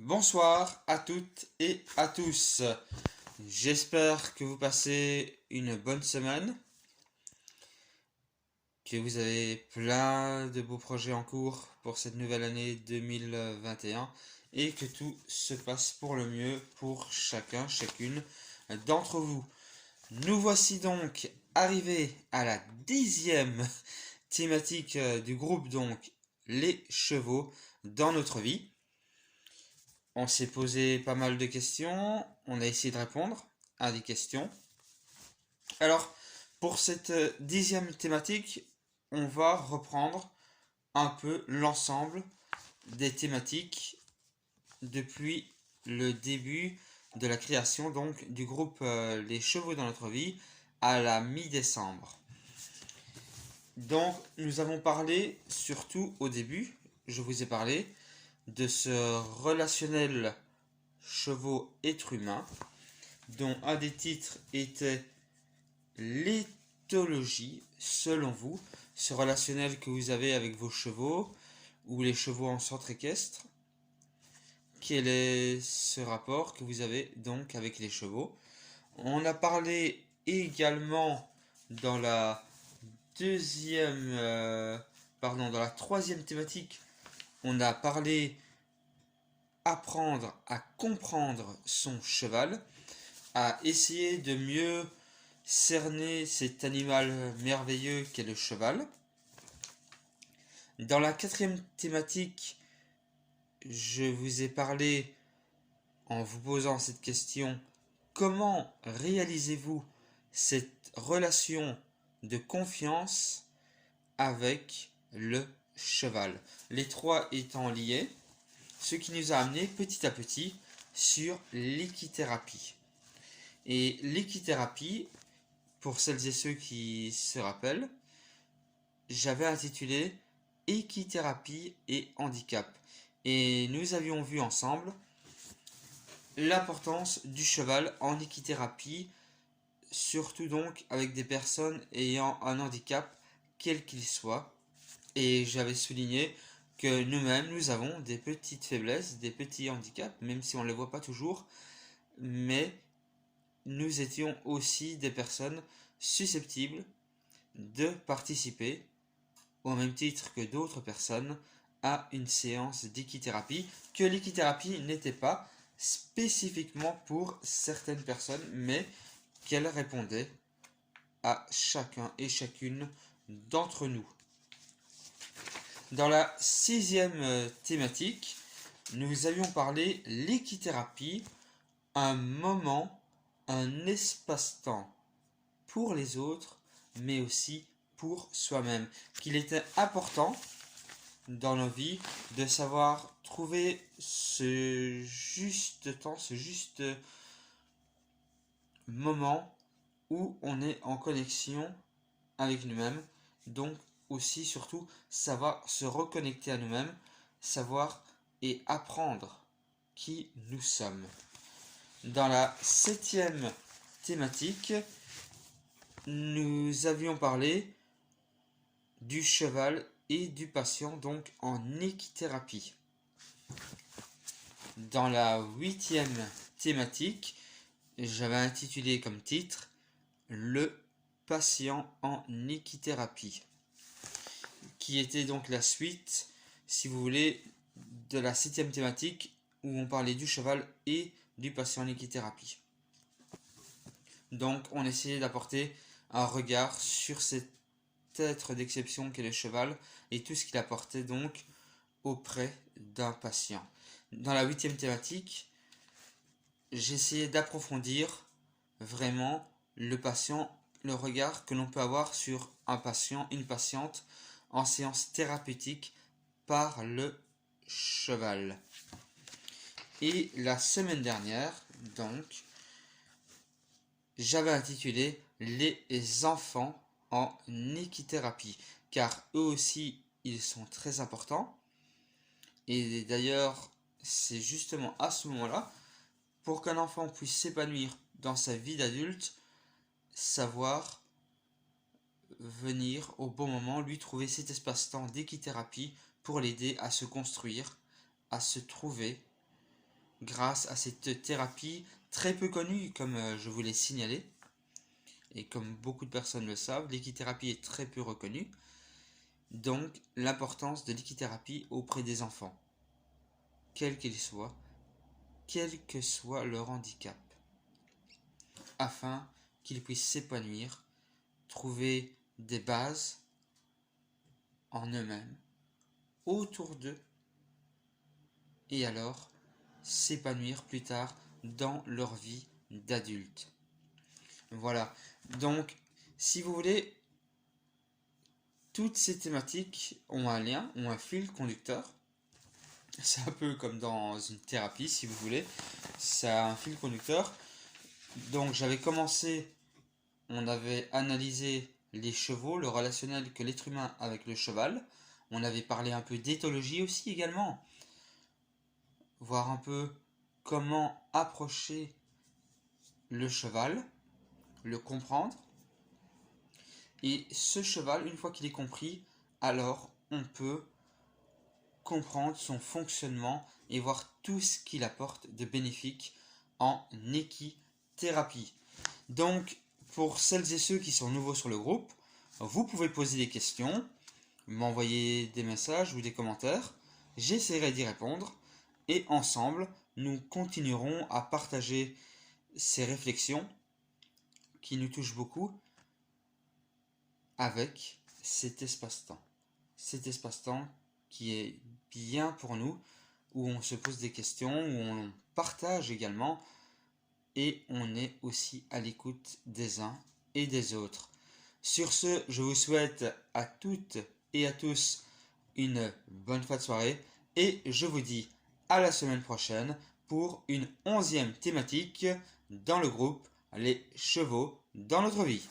Bonsoir à toutes et à tous. J'espère que vous passez une bonne semaine, que vous avez plein de beaux projets en cours pour cette nouvelle année 2021 et que tout se passe pour le mieux pour chacune d'entre vous. Nous voici donc arrivés à la 10e thématique du groupe, donc les chevaux dans notre vie. On s'est posé pas mal de questions, on a essayé de répondre à des questions. Alors, pour cette 10e thématique, on va reprendre un peu l'ensemble des thématiques depuis le début de la création donc du groupe Les Chevaux dans notre vie à la mi-décembre. Donc, nous avons parlé surtout au début, je vous ai parlé de ce relationnel chevaux-être humain, dont un des titres était l'éthologie, selon vous, ce relationnel que vous avez avec vos chevaux, ou les chevaux en centre équestre. Quel est ce rapport que vous avez donc avec les chevaux? On a parlé également dans la dans la troisième thématique, on a parlé apprendre à comprendre son cheval, à essayer de mieux cerner cet animal merveilleux qu'est le cheval. Dans la quatrième thématique, je vous ai parlé, en vous posant cette question, comment réalisez-vous cette relation de confiance avec le cheval, les trois étant liés, ce qui nous a amené petit à petit sur l'équithérapie. Et l'équithérapie, pour celles et ceux qui se rappellent, j'avais intitulé Équithérapie et handicap. Et nous avions vu ensemble l'importance du cheval en équithérapie, surtout donc avec des personnes ayant un handicap, quel qu'il soit. Et j'avais souligné que nous-mêmes, nous avons des petites faiblesses, des petits handicaps, même si on ne les voit pas toujours, mais nous étions aussi des personnes susceptibles de participer, au même titre que d'autres personnes, à une séance d'équithérapie, que l'équithérapie n'était pas spécifiquement pour certaines personnes, mais qu'elle répondait à chacun et chacune d'entre nous. Dans la sixième thématique, nous avions parlé l'équithérapie, un moment, un espace-temps pour les autres, mais aussi pour soi-même. Qu'il était important dans nos vies de savoir trouver ce juste temps, ce juste moment où on est en connexion avec nous-mêmes. Donc aussi, surtout, savoir se reconnecter à nous-mêmes, savoir et apprendre qui nous sommes. Dans la septième thématique, nous avions parlé du cheval et du patient, donc en équithérapie. Dans la huitième thématique, j'avais intitulé comme titre le patient en équithérapie, qui était donc la suite, si vous voulez, de la septième thématique où on parlait du cheval et du patient en équithérapie. Donc on essayait d'apporter un regard sur cet être d'exception qu'est le cheval et tout ce qu'il apportait donc auprès d'un patient. Dans la huitième thématique, j'essayais d'approfondir vraiment le patient, le regard que l'on peut avoir sur un patient, une patiente en séance thérapeutique par le cheval. Et la semaine dernière, donc, j'avais intitulé les enfants en équithérapie, car eux aussi, ils sont très importants. Et d'ailleurs, c'est justement à ce moment-là, pour qu'un enfant puisse s'épanouir dans sa vie d'adulte, savoir venir au bon moment, lui trouver cet espace-temps d'équithérapie pour l'aider à se construire, à se trouver grâce à cette thérapie très peu connue, comme je vous l'ai signalé, et comme beaucoup de personnes le savent, l'équithérapie est très peu reconnue. Donc, l'importance de l'équithérapie auprès des enfants, quels qu'ils soient, quel que soit leur handicap, afin qu'ils puissent s'épanouir, trouver des bases en eux-mêmes, autour d'eux, et alors s'épanouir plus tard dans leur vie d'adulte. Voilà, donc si vous voulez, toutes ces thématiques ont un lien, ont un fil conducteur. C'est un peu comme dans une thérapie, si vous voulez. Ça a un fil conducteur. Donc j'avais commencé, on avait analysé les chevaux, le relationnel que l'être humain avec le cheval. On avait parlé un peu d'éthologie aussi également. Voir un peu comment approcher le cheval, le comprendre. Et ce cheval, une fois qu'il est compris, alors on peut comprendre son fonctionnement et voir tout ce qu'il apporte de bénéfique en équithérapie. Donc, pour celles et ceux qui sont nouveaux sur le groupe, vous pouvez poser des questions, m'envoyer des messages ou des commentaires. J'essaierai d'y répondre et ensemble, nous continuerons à partager ces réflexions qui nous touchent beaucoup avec cet espace-temps. Cet espace-temps qui est bien pour nous, où on se pose des questions, où on partage également, et on est aussi à l'écoute des uns et des autres. Sur ce, je vous souhaite à toutes et à tous une bonne fin de soirée, et je vous dis à la semaine prochaine pour une 11e thématique dans le groupe Les chevaux dans notre vie.